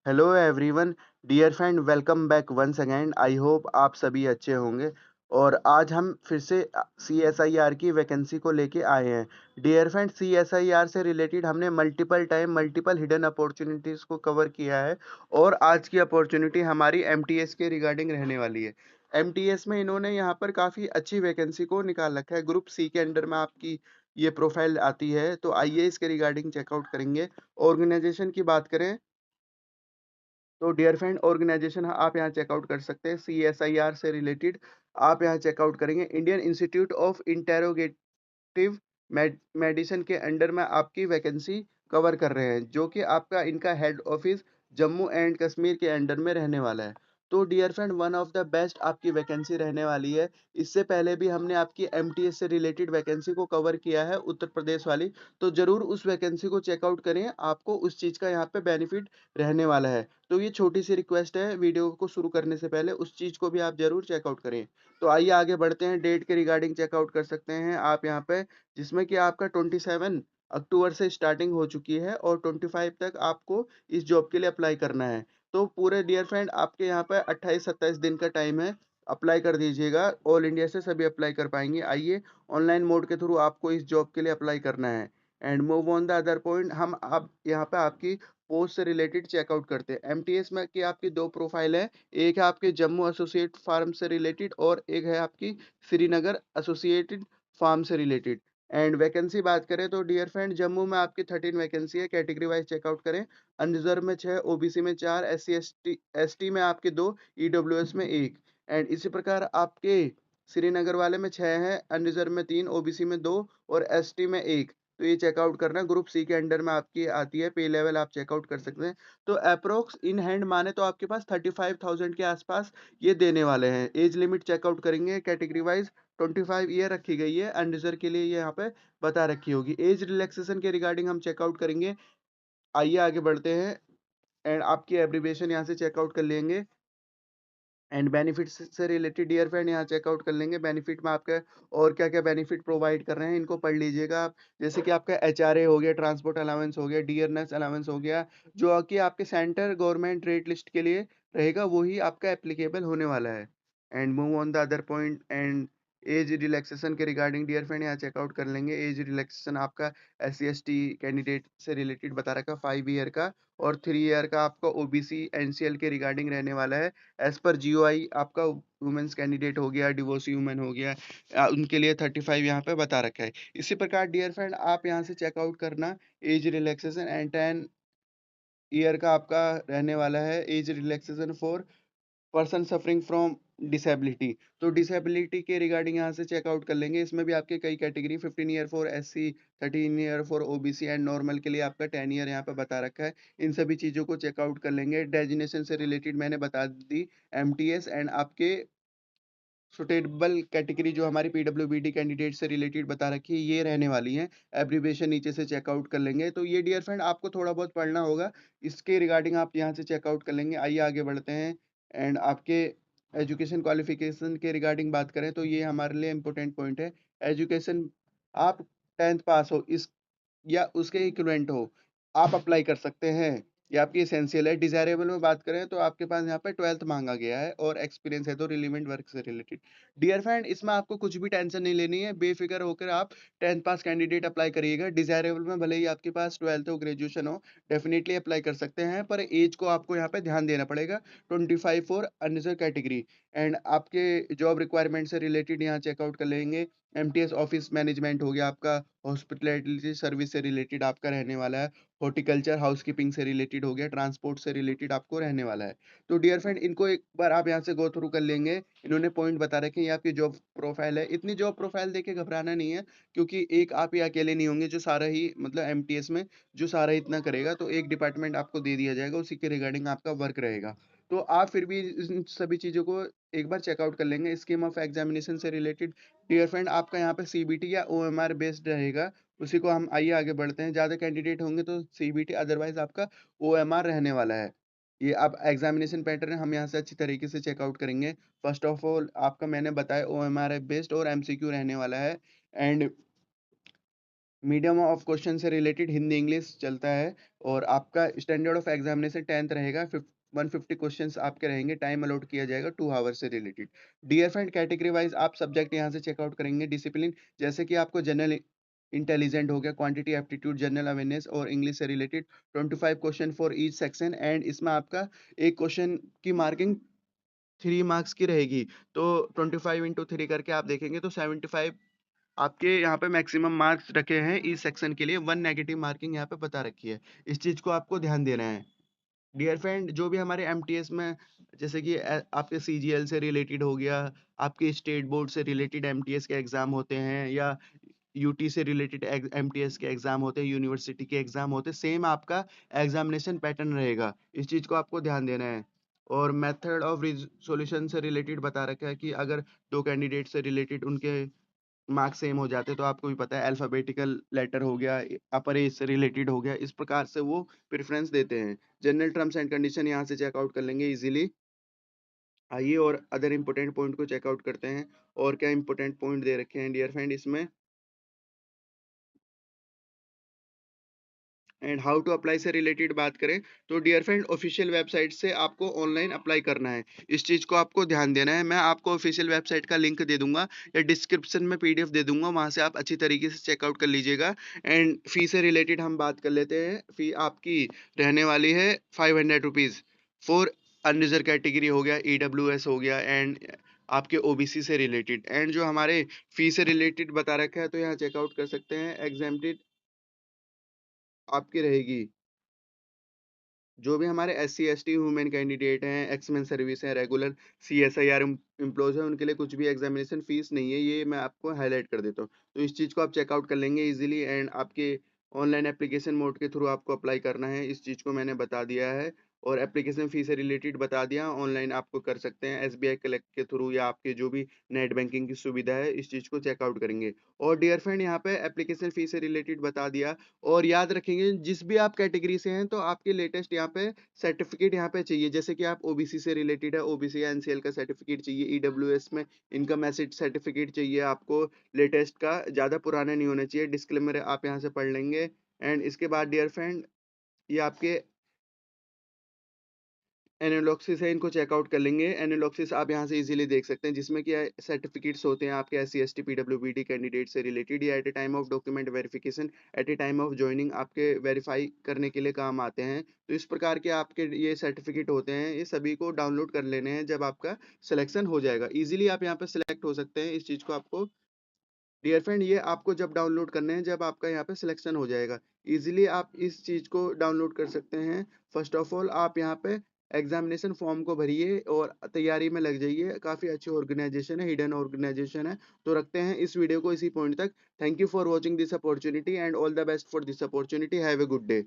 Hello everyone, dear friend, welcome back once again. I hope आप सभी अच्छे होंगे। और आज हम फिर से CSIR की वैकेंसी को लेके आए हैं। डियर फ्रेंड, CSIR से रिलेटेड हमने multiple time multiple hidden opportunities को कवर किया है। और आज की अपॉर्चुनिटी हमारी MTS के रिगार्डिंग रहने वाली है। MTS में इन्होंने यहाँ पर काफ़ी अच्छी वैकेंसी को निकाल रखा है। ग्रुप सी के अंडर में आपकी ये प्रोफाइल आती है, तो आइए इसके रिगार्डिंग चेकआउट करेंगे। ऑर्गेनाइजेशन की बात करें तो डियर फ्रेंड, ऑर्गेनाइजेशन आप यहाँ चेकआउट कर सकते हैं। CSIR से रिलेटेड आप यहाँ चेकआउट करेंगे। Indian institute of interrogative medicine के अंडर में आपकी वैकेंसी कवर कर रहे हैं, जो कि आपका इनका head office Jammu and Kashmir के अंडर में रहने वाला है। तो dear friend, one of the best आपकी वैकेंसी रहने वाली है। इससे पहले भी हमने आपकी MTS से रिलेटेड वैकेंसी को कवर किया है, उत्तर प्रदेश वाली। तो ज़रूर उस वैकेंसी को चेकआउट करें, आपको उस चीज़ का यहाँ पे बेनिफिट रहने वाला है। तो ये छोटी-सी रिक्वेस्ट है, वीडियो को शुरू करने से पहले उस चीज़ को भी आप ज़रूर चेकआउट करें। तो आइए आगे बढ़ते हैं। डेट के रिगार्डिंग चेकआउट कर सकते हैं आप यहाँ पे, जिसमें कि आपका 27 अक्टूबर से स्टार्टिंग हो चुकी है और 25 तक आपको इस जॉब के लिए अप्लाई करना है। तो पूरे डियर फ्रेंड आपके यहाँ पे 28-27 दिन का टाइम है, अप्लाई कर दीजिएगा। ऑल इंडिया से सभी अप्लाई कर पाएँगे। आइए, ऑनलाइन मोड के थ्रू आपको इस जॉब के लिए अप्लाई करना है। And move on the other point, हम अब यहाँ पे आपकी पोस्ट से रिलेटेड चेकआउट करते हैं। MTS में की आपकी 2 प्रोफाइल है, एक है आपके जम्मू एसोसिएट फार्म से रिलेटेड और एक है आपकी श्रीनगर एसोसिएटेड फार्म से रिलेटेड। एंड वैकेंसी बात करें तो डियर फ्रेंड, जम्मू में आपकी 13 वैकेंसी है, कैटेगरी वाइज चेकआउट करें। अनरिजर्व में 6, OBC में 4, SC ST में आपके 2, EWS में 1। एंड इसी प्रकार आपके श्रीनगर वाले में 6 हैं, अनरिजर्व में 3, OBC में 2 और ST में 1। तो ये चेकआउट करना, ग्रुप सी के अंडर में आपकी आती है। पे लेवल आप चेकआउट कर सकते हैं। तो अप्रोक्स इन हैंड माने तो आपके पास 35,000 के आसपास ये देने वाले हैं। एज लिमिट चेकआउट करेंगे, कैटेगरी वाइज 25 ईयर रखी गई है। अनरिजर्व के लिए ये यहाँ पे बता रखी होगी। एज रिलैक्सेशन के रिगार्डिंग हम चेकआउट करेंगे। आइए आगे बढ़ते हैं। एंड आपकी एब्रीविएशन यहाँ से चेकआउट कर लेंगे। एंड बेनिफिट्स से रिलेटेड डियर फ्रेंड यहाँ चेकआउट कर लेंगे। बेनिफिट में आपका और क्या-क्या बेनिफिट प्रोवाइड कर रहे हैं, इनको पढ़ लीजिएगा आप। जैसे कि आपका HRA हो गया, ट्रांसपोर्ट अलाउंस हो गया, डियरनेस अलाउंस हो गया, जो कि आपके सेंटर गवर्नमेंट रेट लिस्ट के लिए रहेगा, वही आपका एप्लीकेबल होने वाला है। And move on the other point. And age relaxation के रिगार्डिंग डियर फ्रेंड यहाँ चेकआउट कर लेंगे। एज रिलैक्सेशन आपका SC ST कैंडिडेट से रिलेटेड बता रखा 5 ईयर का, और 3 ईयर का आपका OBC NCL के रिगार्डिंग रहने वाला है। एज़ पर GOI आपका वुमेन्स कैंडिडेट हो गया, डिवोर्सी वुमेन हो गया, उनके लिए 35 यहाँ पे बता रखा है। इसी प्रकार डियर फ्रेंड आप यहाँ से चेकआउट करना एज रिलैक्सेशन। एंड 10 ईयर का आपका रहने वाला है age relaxation for person suffering from disability. तो डिसेबिलिटी के रिगार्डिंग यहाँ से चेकआउट कर लेंगे। इसमें भी आपके कई category, 15 year for SC, 13 year for OBC and normal के लिए आपका 10 ईयर यहाँ पे बता रखा है। इन सभी चीज़ों को चेकआउट कर लेंगे। डेजिग्नेशन से रिलेटेड मैंने बता दी, MTS। एंड आपके सुटेबल कैटेगरी जो हमारी PWBD कैंडिडेट से रिलेटेड बता रखी है, ये रहने वाली हैं। एब्रिविएशन नीचे से चेकआउट कर लेंगे। तो ये डियर फ्रेंड आपको थोड़ा बहुत पढ़ना होगा, इसके रिगार्डिंग आप यहाँ से चेकआउट कर लेंगे। आइए आगे बढ़ते हैं। एंड आपके एजुकेशन क्वालिफिकेशन के रिगार्डिंग बात करें तो ये हमारे लिए इम्पोर्टेंट पॉइंट है। एजुकेशन आप 10th पास हो इस या उसके इक्विवेलेंट हो, आप अप्लाई कर सकते हैं। ये आपकी एसेंशियल है। डिज़ायरेबल में बात करें तो आपके पास यहाँ पे 12th माँगा गया है और एक्सपीरियंस है तो रिलेवेंट वर्क से रिलेटेड। डियर फ्रेंड, इसमें आपको कुछ भी टेंशन नहीं लेनी है, बेफ़िक्र होकर आप 10th पास कैंडिडेट अप्लाई करिएगा। डिज़ायरेबल में भले ही आपके पास 12th हो, ग्रेजुएशन हो, डेफ़िनिटली अप्लाई कर सकते हैं, पर ऐज को आपको यहाँ पे ध्यान देना पड़ेगा। 25 फॉर अनरिज़र्व कैटेगरी। एंड आपके जॉब रिक्वायरमेंट से रिलेटेड यहाँ चेकआउट कर लेंगे। MTS ऑफ़िस मैनेजमेंट हो गया आपका, हॉस्पिटैलिटी सर्विस से रिलेटेड आपका रहने वाला है, हॉर्टिकल्चर, हाउसकीपिंग से रिलेटेड हो गया, ट्रांसपोर्ट से रिलेटेड आपको रहने वाला है। तो डियर फ्रेंड, इनको एक बार आप यहाँ से गो थ्रू कर लेंगे। इन्होंने पॉइंट बता रखे हैं, ये आपकी जॉब प्रोफाइल है। इतनी जॉब प्रोफाइल देख के घबराना नहीं है, क्योंकि एक आप ही अकेले नहीं होंगे जो सारा ही मतलब MTS में जो सारा ही इतना करेगा, तो एक डिपार्टमेंट आपको दे दिया जाएगा, उसी के रिगार्डिंग आपका वर्क रहेगा। तो आप फिर भी इन सभी चीज़ों को एक बार चेकआउट कर लेंगे। स्कीम ऑफ एग्जामिनेशन से रिलेटेड डियर फ्रेंड आपका यहाँ पे CBT या OMR बेस्ड रहेगा, उसी को हम आइए आगे बढ़ते हैं। ज़्यादा कैंडिडेट होंगे तो CBT, अदरवाइज़ आपका OMR रहने वाला है। ये अब एग्ज़ामिनेशन पैटर्न हम यहाँ से अच्छी तरीके से चेकआउट करेंगे। फर्स्ट ऑफ ऑल आपका मैंने बताया OMR है बेस्ड और MCQ रहने वाला है। एंड मीडियम ऑफ क्वेश्चन से रिलेटेड हिंदी इंग्लिश चलता है और आपका स्टैंडर्ड ऑफ एग्जामिनेशन 10th रहेगा 150 क्वेश्चंस आपके रहेंगे टाइम अलॉट किया जाएगा 2 आवर्स से related. Dear friend category wise आप सब्जेक्ट यहाँ से चेकआउट करेंगे डिसिप्लिन जैसे कि आपको जनरल इंटेलिजेंट हो गया क्वांटिटी एप्टीट्यूड जनरल अवेयरनेस और इंग्लिश से related 25 question for each section and इसमें आपका एक क्वेश्चन की मार्किंग 3 मार्क्स की रहेगी तो 25 इंटू 3 करके आप देखेंगे तो 75 आपके यहाँ पे मैक्सिमम मार्क्स रखे हैं इस सेक्शन के लिए 1 नेगेटिव मार्किंग यहाँ पे बता रखी है इस चीज को आपको ध्यान देना है। डियर फ्रेंड जो भी हमारे एमटीएस में जैसे कि आपके सीजीएल से रिलेटेड हो गया आपके स्टेट बोर्ड से रिलेटेड एमटीएस के एग्जाम होते हैं या यूटी से रिलेटेड एमटीएस के एग्जाम होते हैं यूनिवर्सिटी के एग्जाम होते हैं सेम आपका एग्जामिनेशन पैटर्न रहेगा इस चीज को आपको ध्यान देना है। और मेथड ऑफ सॉल्यूशन से रिलेटेड बता रखा है कि अगर दो कैंडिडेट से रिलेटेड उनके मार्क्स सेम हो जाते तो आपको भी पता है अल्फाबेटिकल लेटर हो गया अपर एज से रिलेटेड हो गया इस प्रकार से वो प्रेफरेंस देते हैं। जनरल टर्म्स एंड कंडीशन यहाँ से चेकआउट कर लेंगे इजीली। आइए और अदर इंपॉर्टेंट पॉइंट को चेकआउट करते हैं और क्या इंपॉर्टेंट पॉइंट दे रखे हैं डियर फ्रेंड इसमें एंड हाउ टू अप्लाई से रिलेटेड बात करें तो डियर फ्रेंड ऑफिशियल वेबसाइट से आपको ऑनलाइन अप्लाई करना है इस चीज को आपको ध्यान देना है। मैं आपको ऑफिशियल वेबसाइट का लिंक दे दूंगा या डिस्क्रिप्शन में पीडीएफ दे दूंगा वहां से आप अच्छी तरीके से चेकआउट कर लीजिएगा। एंड फी से रिलेटेड हम बात कर लेते हैं फी आपकी रहने वाली है 500 रुपीज फॉर अनरिजर्व कैटेगरी हो गया ईडब्ल्यूएस हो गया एंड आपके ओबीसी से रिलेटेड एंड जो हमारे फी से रिलेटेड बता रखा है तो यहाँ चेकआउट कर सकते हैं एग्जाम्प्टेड आपकी रहेगी जो भी हमारे S C S T women candidate हैं एक्समेन सर्विस हैं regular C S I R employees हैं उनके लिए कुछ भी एग्जामिनेशन फीस नहीं है ये मैं आपको हाईलाइट कर देता हूँ तो इस चीज़ को आप चेकआउट कर लेंगे इजीली एंड आपके ऑनलाइन एप्लीकेशन मोड के थ्रू आपको अप्लाई करना है इस चीज़ को मैंने बता दिया है और एप्लीकेशन फीस से रिलेटेड बता दिया ऑनलाइन आपको कर सकते हैं एसबीआई कलेक्ट के थ्रू या आपके जो भी नेट बैंकिंग की सुविधा है इस चीज़ को चेकआउट करेंगे। और डियर फ्रेंड यहाँ पे एप्लीकेशन फीस से रिलेटेड बता दिया और याद रखेंगे जिस भी आप कैटेगरी से हैं तो आपके लेटेस्ट यहाँ पे सर्टिफिकेट यहाँ पे चाहिए जैसे कि आप ओबीसी से रिलेटेड है ओबीसी या एनसीएल का सर्टिफिकेट चाहिए ईडब्ल्यूएस में इनकम एसेट सर्टिफिकेट चाहिए आपको लेटेस्ट का ज़्यादा पुराना नहीं होना चाहिए डिस्क्लेमर आप यहाँ से पढ़ लेंगे। एंड इसके बाद डियर फ्रेंड ये आपके एनालॉग्सिस है इनको चेकआउट कर लेंगे एनालॉग्सिस आप यहाँ से इजीली देख सकते हैं जिसमें कि सर्टिफिकेट्स होते हैं आपके S C S T P W B D candidate से रिलेटेड या at a time of document verification at a time of joining आपके वेरीफाई करने के लिए काम आते हैं। तो इस प्रकार के आपके ये सर्टिफिकेट होते हैं ये सभी को डाउनलोड कर लेने हैं जब आपका सिलेक्शन हो जाएगा इजीली आप यहाँ पे सिलेक्ट हो सकते हैं इस चीज़ को आपको डियर फ्रेंड ये आपको जब डाउनलोड करने हैं जब आपका यहाँ पे सिलेक्शन हो जाएगा इजीली आप इस चीज़ को डाउनलोड कर सकते हैं। फर्स्ट ऑफ ऑल आप यहाँ पे एग्जामिनेशन फॉर्म को भरिए और तैयारी में लग जाइए काफ़ी अच्छी ऑर्गेनाइजेशन है हिडन ऑर्गेनाइजेशन है। तो रखते हैं इस वीडियो को इसी पॉइंट तक। Thank you for watching this opportunity and all the best for this opportunity have a good day.